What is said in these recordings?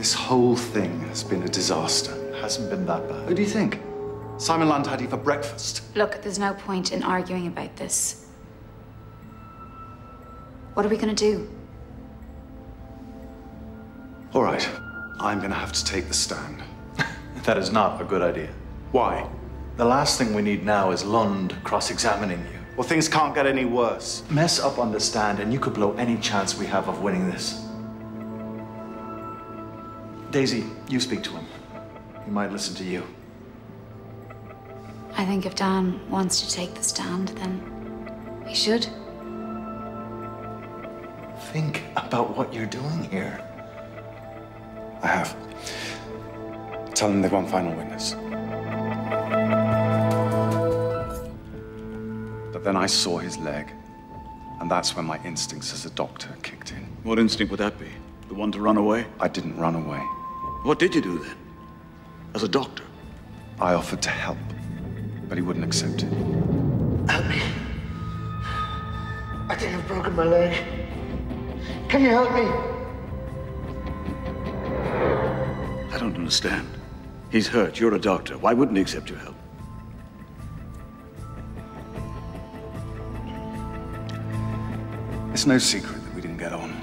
This whole thing has been a disaster. It hasn't been that bad. Who do you think? Simon Land had you for breakfast. Look, there's no point in arguing about this. What are we gonna do? All right, I'm gonna have to take the stand. That is not a good idea. Why? The last thing we need now is Lund cross-examining you. Well, things can't get any worse. Mess up on the stand and you could blow any chance we have of winning this. Daisy, you speak to him. He might listen to you. I think if Dan wants to take the stand, then he should. Think about what you're doing here. I have. Tell them they want final witness. But then I saw his leg, and that's when my instincts as a doctor kicked in. What instinct would that be? The one to run away? I didn't run away. What did you do then? As a doctor? I offered to help, but he wouldn't accept it. Help me. I think I've broken my leg. Can you help me? I don't understand. He's hurt. You're a doctor. Why wouldn't he accept your help? It's no secret that we didn't get on.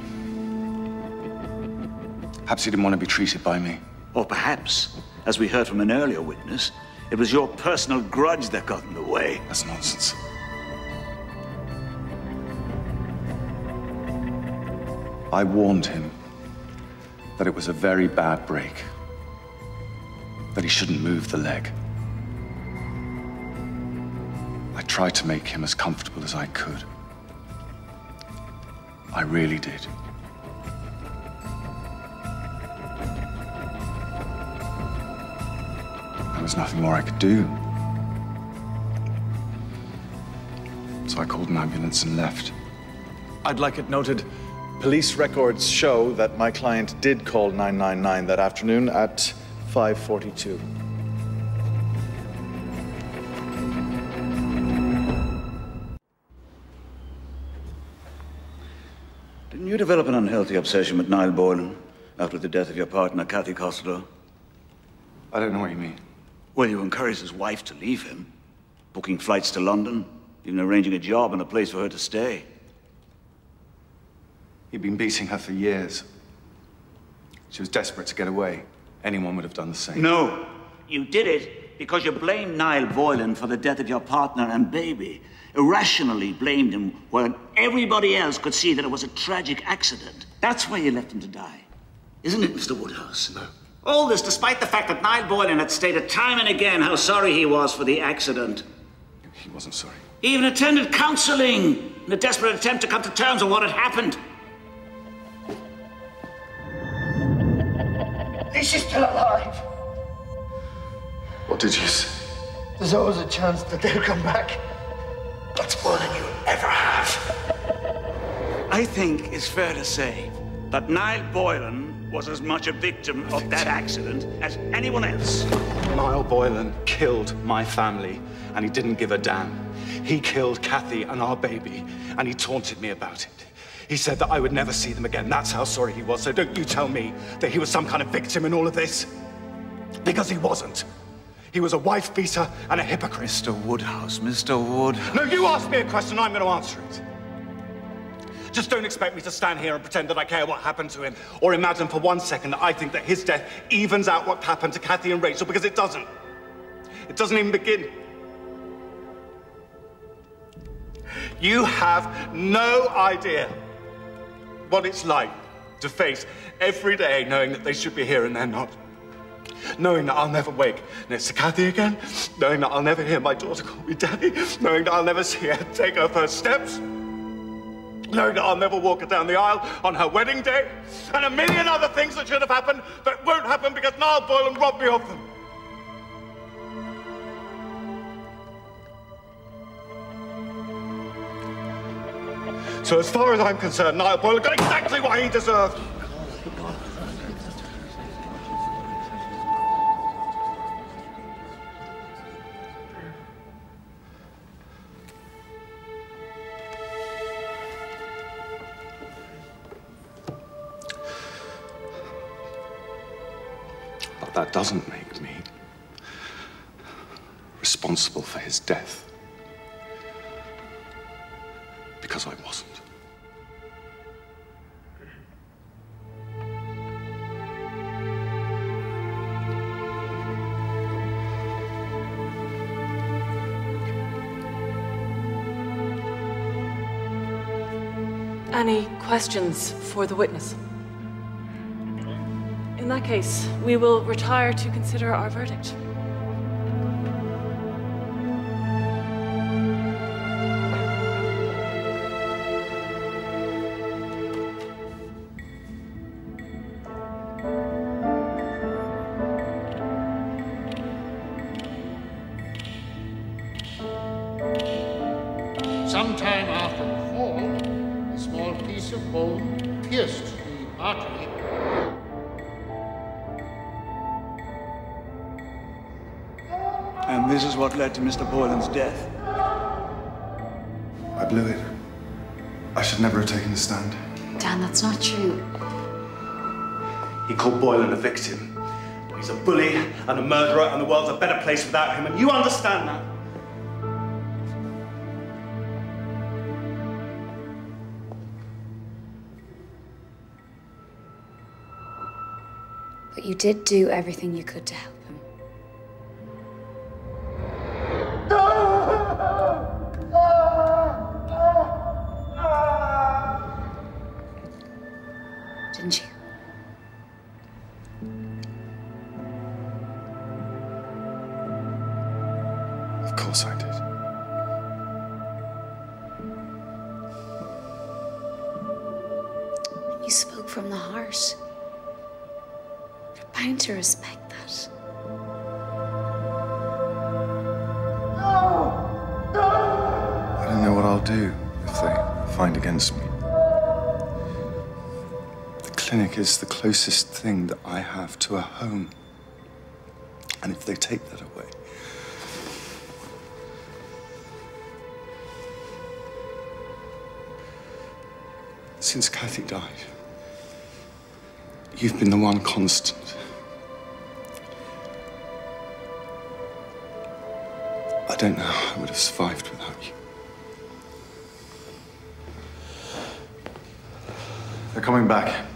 Perhaps he didn't want to be treated by me. Or perhaps, as we heard from an earlier witness, it was your personal grudge that got in the way. That's nonsense. I warned him that it was a very bad break, that he shouldn't move the leg. I tried to make him as comfortable as I could. I really did. There was nothing more I could do. So I called an ambulance and left. I'd like it noted, police records show that my client did call 999 that afternoon at 5:42. Didn't you develop an unhealthy obsession with Niall Boylan after the death of your partner, Kathy Costello? I don't know what you mean. Well, you encouraged his wife to leave him, booking flights to London, even arranging a job and a place for her to stay. He'd been beating her for years. She was desperate to get away. Anyone would have done the same. No, you did it because you blamed Niall Boylan for the death of your partner and baby. Irrationally blamed him when everybody else could see that it was a tragic accident. That's why you left him to die. Isn't it, Mr. Woodhouse? No. All this despite the fact that Niall Boylan had stated time and again how sorry he was for the accident. He wasn't sorry. He even attended counseling in a desperate attempt to come to terms with what had happened. Is she still alive? What did you say? There's always a chance that they'll come back. That's more than you'll ever have. I think it's fair to say that Niall Boylan was as much a victim of that accident as anyone else. Niall Boylan killed my family, and he didn't give a damn. He killed Kathy and our baby, and he taunted me about it. He said that I would never see them again. That's how sorry he was. So don't you tell me that he was some kind of victim in all of this. Because he wasn't. He was a wife beater and a hypocrite. Mr. Woodhouse, Mr. Woodhouse. No, you ask me a question, I'm going to answer it. Just don't expect me to stand here and pretend that I care what happened to him, or imagine for 1 second that I think that his death evens out what happened to Kathy and Rachel, because it doesn't. It doesn't even begin. You have no idea what it's like to face every day knowing that they should be here and they're not. Knowing that I'll never wake next to Kathy again. Knowing that I'll never hear my daughter call me daddy. Knowing that I'll never see her take her first steps. Knowing that I'll never walk her down the aisle on her wedding day. And a million other things that should have happened that won't happen because Niall Boylan robbed me of them. So as far as I'm concerned, Niall Boylan got exactly what he deserved. But that doesn't make me responsible for his death. Because I wasn't. Any questions for the witness? In that case, we will retire to consider our verdict. Sometime after the fall, a small piece of bone pierced the artery. And this is what led to Mr. Boylan's death. I blew it. I should never have taken the stand. Dan, that's not true. He called Boylan a victim. He's a bully and a murderer, and the world's a better place without him, and you understand that. But you did do everything you could to help him. Didn't you? Of course I did. You spoke from the heart. You're bound to respect that. I don't know what I'll do if they find against me. The clinic is the closest thing that I have to a home. And if they take that away, since Kathy died, you've been the one constant. I don't know how I would have survived without you. They're coming back.